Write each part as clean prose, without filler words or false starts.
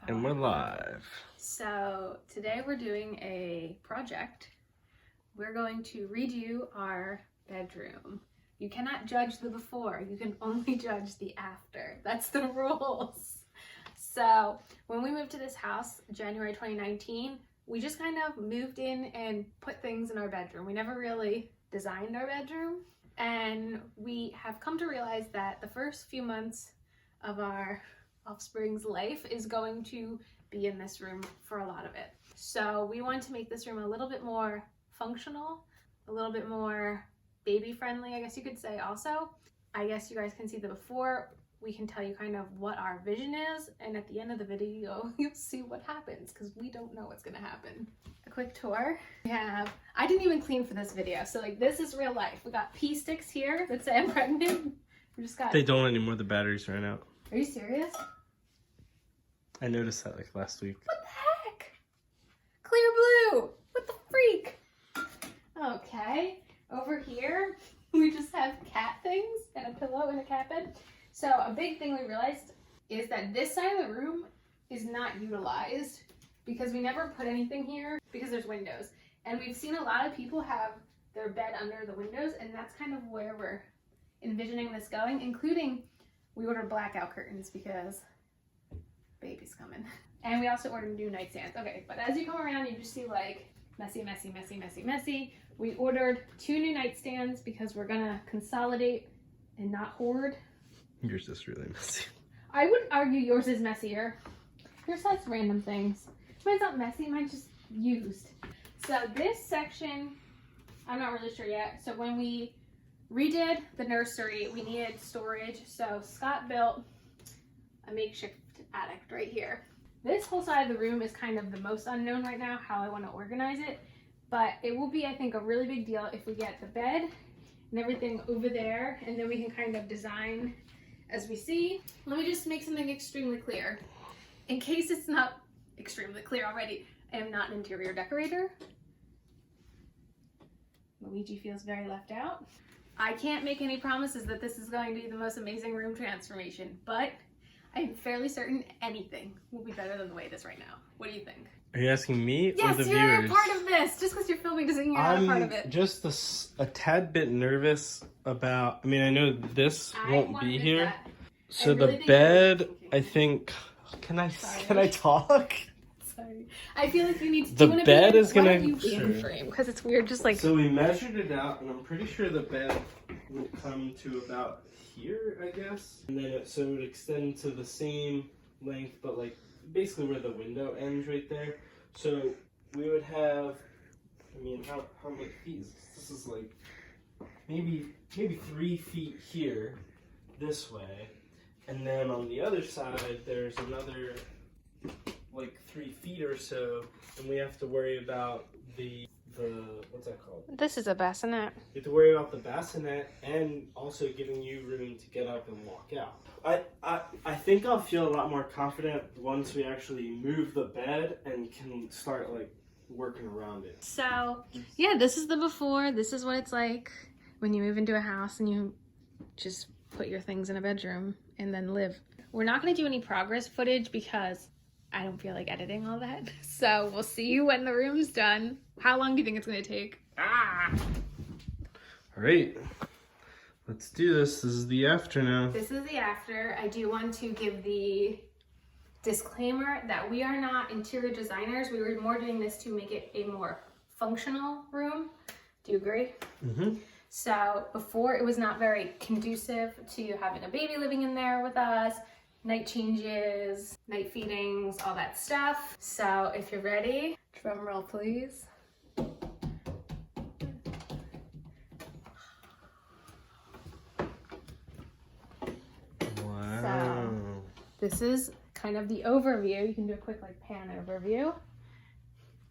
And we're live. So today we're doing a project. We're going to redo our bedroom. You cannot judge the before, you can only judge the after. That's the rules. So when we moved to this house, January 2019, we just kind of moved in and put things in our bedroom. We never really designed our bedroom. And we have come to realize that the first few months of our offspring's life is going to be in this room for a lot of it. So we want to make this room a little bit more functional, a little bit more baby friendly, I guess you could say also. I guess you guys can see the before. We can tell you kind of what our vision is, and at the end of the video, you'll see what happens because we don't know what's gonna happen. A quick tour. I didn't even clean for this video, so like this is real life. We got pee sticks here that say I'm pregnant. We just got. They don't anymore, the batteries ran out. Are you serious? I noticed that like last week. What the heck? Clear blue! What the freak? Okay, over here, we just have cat things and a pillow and a cat bed. So a big thing we realized is that this side of the room is not utilized because we never put anything here because there's windows. And we've seen a lot of people have their bed under the windows, and that's kind of where we're envisioning this going, including we ordered blackout curtains because baby's coming. And we also ordered new nightstands. Okay, but as you come around, you just see like messy, messy, messy, messy, messy. We ordered 2 new nightstands because we're gonna consolidate and not hoard. Yours is really messy. I would argue yours is messier. Yours has random things. Mine's not messy, mine's just used. So this section, I'm not really sure yet. So when we redid the nursery, we needed storage. So Scott built a makeshift attic right here. This whole side of the room is kind of the most unknown right now, how I want to organize it. But it will be, I think, a really big deal if we get the bed and everything over there, and then we can kind of design as we see. Let me just make something extremely clear. In case it's not extremely clear already, I am not an interior decorator. Luigi feels very left out. I can't make any promises that this is going to be the most amazing room transformation, but I'm fairly certain anything will be better than the way it is right now. What do you think? Are you asking me or the yes, viewers? you're a part of this. Just because you're filming doesn't mean you're not a part of it. I'm just a tad bit nervous about, I mean, I know this won't be here. That. So really the bed, I think, can I talk? Sorry. I feel like you need to The do bed is gonna you be in frame because it's weird just like. So we measured it out, and I'm pretty sure the bed would come to about here, I guess. And then so it would extend to the same length, but like basically where the window ends right there. So we would have, I mean, how many feet is this? This is like maybe 3 feet here this way. And then on the other side, there's another like 3 feet or so, and we have to worry about the what's that called? This is a bassinet. You have to worry about the bassinet and also giving you room to get up and walk out. I think I'll feel a lot more confident once we actually move the bed and can start like working around it. So yeah, this is the before. This is what it's like when you move into a house and you just put your things in a bedroom and then live. We're not going to do any progress footage because I don't feel like editing all that. So we'll see you when the room's done. How long do you think it's going to take? All right, let's do this. This is the after now. This is the after. I do want to give the disclaimer that we are not interior designers. We were more doing this to make it a more functional room. Do you agree? Mm-hmm. So before it was not very conducive to having a baby living in there with us, night changes, night feedings, all that stuff. So if you're ready, drum roll please. Wow. So this is kind of the overview. You can do a quick like pan overview,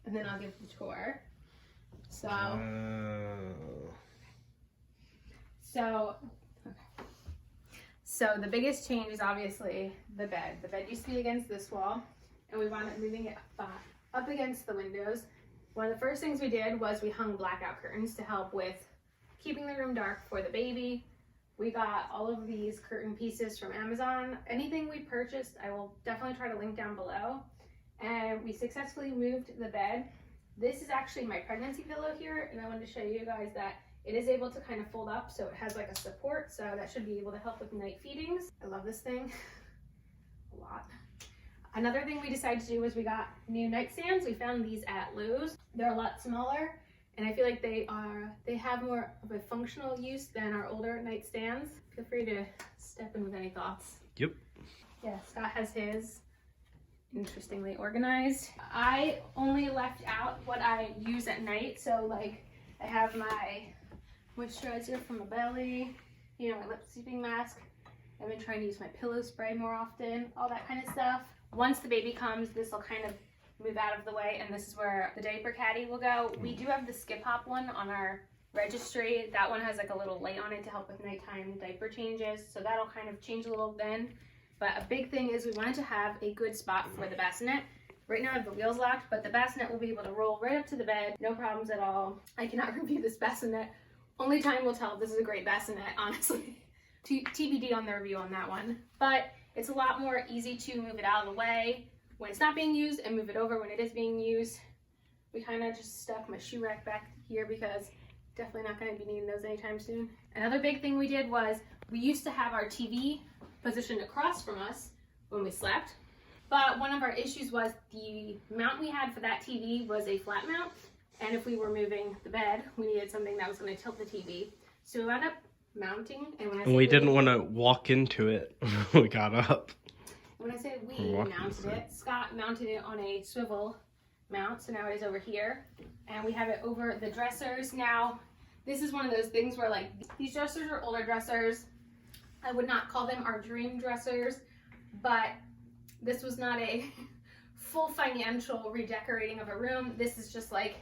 and then I'll give the tour. So. So the biggest change is obviously the bed. The bed used to be against this wall, and we wound up moving it up against the windows. One of the first things we did was we hung blackout curtains to help with keeping the room dark for the baby, We got all of these curtain pieces from Amazon. Anything we purchased, I will definitely try to link down below. And we successfully moved the bed. This is actually my pregnancy pillow here, and I wanted to show you guys that it is able to kind of fold up, so it has like a support, so that should be able to help with night feedings. I love this thing a lot. Another thing we decided to do was we got new nightstands. We found these at Lowe's. They're a lot smaller, and I feel like they have more of a functional use than our older nightstands. Feel free to step in with any thoughts. Yep. Yeah, Scott has his interestingly organized. I only left out what I use at night, so like I have my moisturizer from Belly, you know, my lip sleeping mask. I've been trying to use my pillow spray more often, all that kind of stuff. Once the baby comes, this will kind of move out of the way, and this is where the diaper caddy will go. We do have the Skip Hop one on our registry. That one has like a little light on it to help with nighttime diaper changes, so that'll kind of change a little then. But a big thing is we wanted to have a good spot for the bassinet. Right now I have the wheels locked, but the bassinet will be able to roll right up to the bed, no problems at all. I cannot review this bassinet. Only time will tell if this is a great bassinet, honestly. TBD on the review on that one. But it's a lot more easy to move it out of the way when it's not being used and move it over when it is being used. We kind of just stuck my shoe rack back here because definitely not going to be needing those anytime soon. Another big thing we did was we used to have our TV positioned across from us when we slept. But one of our issues was the mount we had for that TV was a flat mount. And if we were moving the bed, we needed something that was going to tilt the TV. So we wound up mounting. And we didn't want to walk into it when we got up. When I say we mounted it, Scott mounted it on a swivel mount. So now it is over here. And we have it over the dressers. Now, this is one of those things where like these dressers are older dressers. I would not call them our dream dressers, but this was not a full financial redecorating of a room. This is just like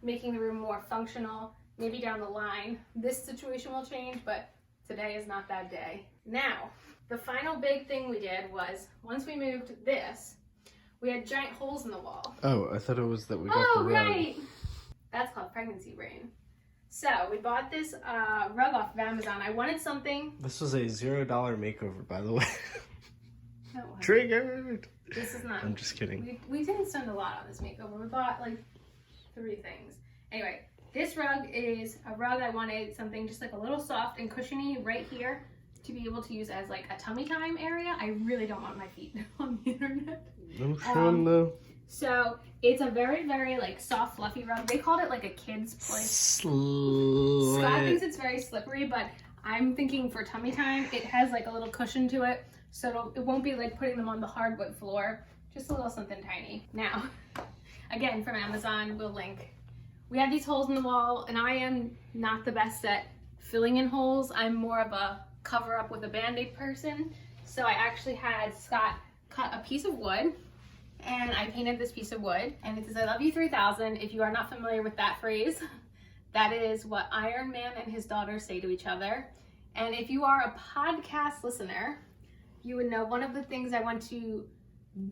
making the room more functional. Maybe down the line, this situation will change, but today is not that day. Now, the final big thing we did was once we moved this, we had giant holes in the wall. Oh, I thought it was that we got the rug. Oh, right. That's called pregnancy brain. So we bought this rug off of Amazon. I wanted something. This was a $0 makeover, by the way. No, it wasn't. Triggered. This is not. I'm just kidding. We didn't spend a lot on this makeover. We bought like 3 things. Anyway, this rug is a rug I wanted something just like a little soft and cushiony right here to be able to use as like a tummy time area. I really don't want my feet on the internet. I'm showing the... So it's a very, very like soft, fluffy rug. They called it like a kid's place. Scott thinks it's very slippery, but I'm thinking for tummy time, it has like a little cushion to it. So it won't be like putting them on the hardwood floor. Just a little something tiny. Now, again, from Amazon, we'll link. We have these holes in the wall, and I am not the best at filling in holes. I'm more of a cover up with a Band-Aid person. So I actually had Scott cut a piece of wood, and I painted this piece of wood, and it says, "I love you 3000. If you are not familiar with that phrase, that is what Iron Man and his daughter say to each other. And if you are a podcast listener, you would know one of the things I want to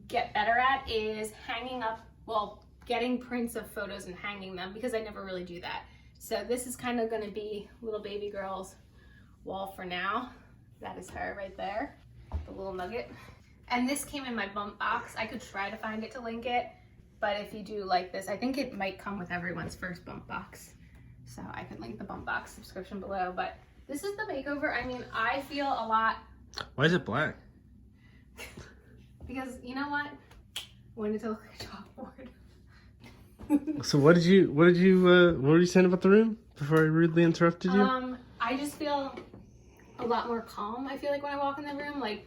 get better at is hanging up, well, getting prints of photos and hanging them, because I never really do that. So this is kind of going to be little baby girl's wall for now. That is her right there, the little nugget. And this came in my bump box. I could try to find it to link it, but if you do like this, I think it might come with everyone's first bump box. So I could link the bump box subscription below, but this is the makeover. I mean, I feel a lot. Why is it black? Because you know what? I wanted to look like a chalkboard. So what were you saying about the room before I rudely interrupted you? I just feel a lot more calm. I feel like when I walk in the room, like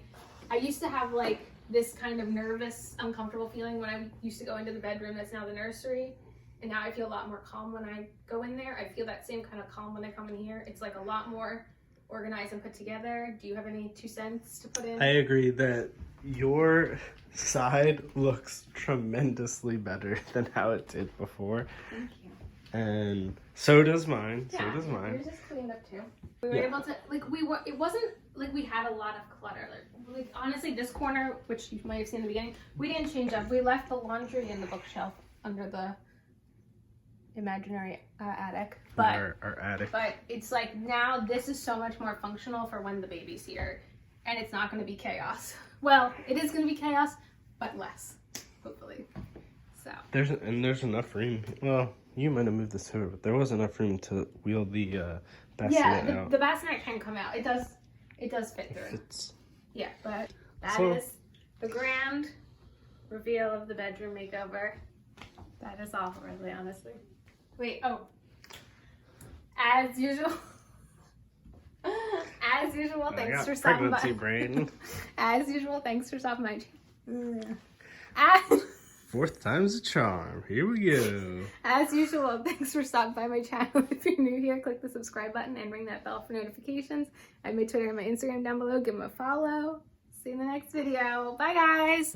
I used to have like this kind of nervous, uncomfortable feeling when I used to go into the bedroom that's now the nursery. And now I feel a lot more calm when I go in there. I feel that same kind of calm when I come in here. It's like a lot more organized and put together. Do you have any 2 cents to put in? I agree that your side looks tremendously better than how it did before. Thank you. And so does mine. Yeah, so does mine. Yours is cleaned up too. We were able to, like, it wasn't like we had a lot of clutter. Like honestly, this corner, which you might have seen in the beginning, we didn't change up. We left the laundry in the bookshelf under the imaginary attic. But our attic. But it's like now this is so much more functional for when the baby's here, and it's not going to be chaos. Well, it is going to be chaos, but less, hopefully. So There's enough room. Well, you might have moved this over, but there was enough room to wheel the bassinet out. The bassinet can come out. It does fit through. Yeah, but that is the grand reveal of the bedroom makeover. That is all, really, honestly. Wait, as usual, thanks for stopping by. Pregnancy brain. As usual, thanks for stopping by. Fourth time's a charm. Here we go. As usual, thanks for stopping by my channel. If you're new here, click the subscribe button and ring that bell for notifications. I have my Twitter and my Instagram down below. Give them a follow. See you in the next video. Bye, guys.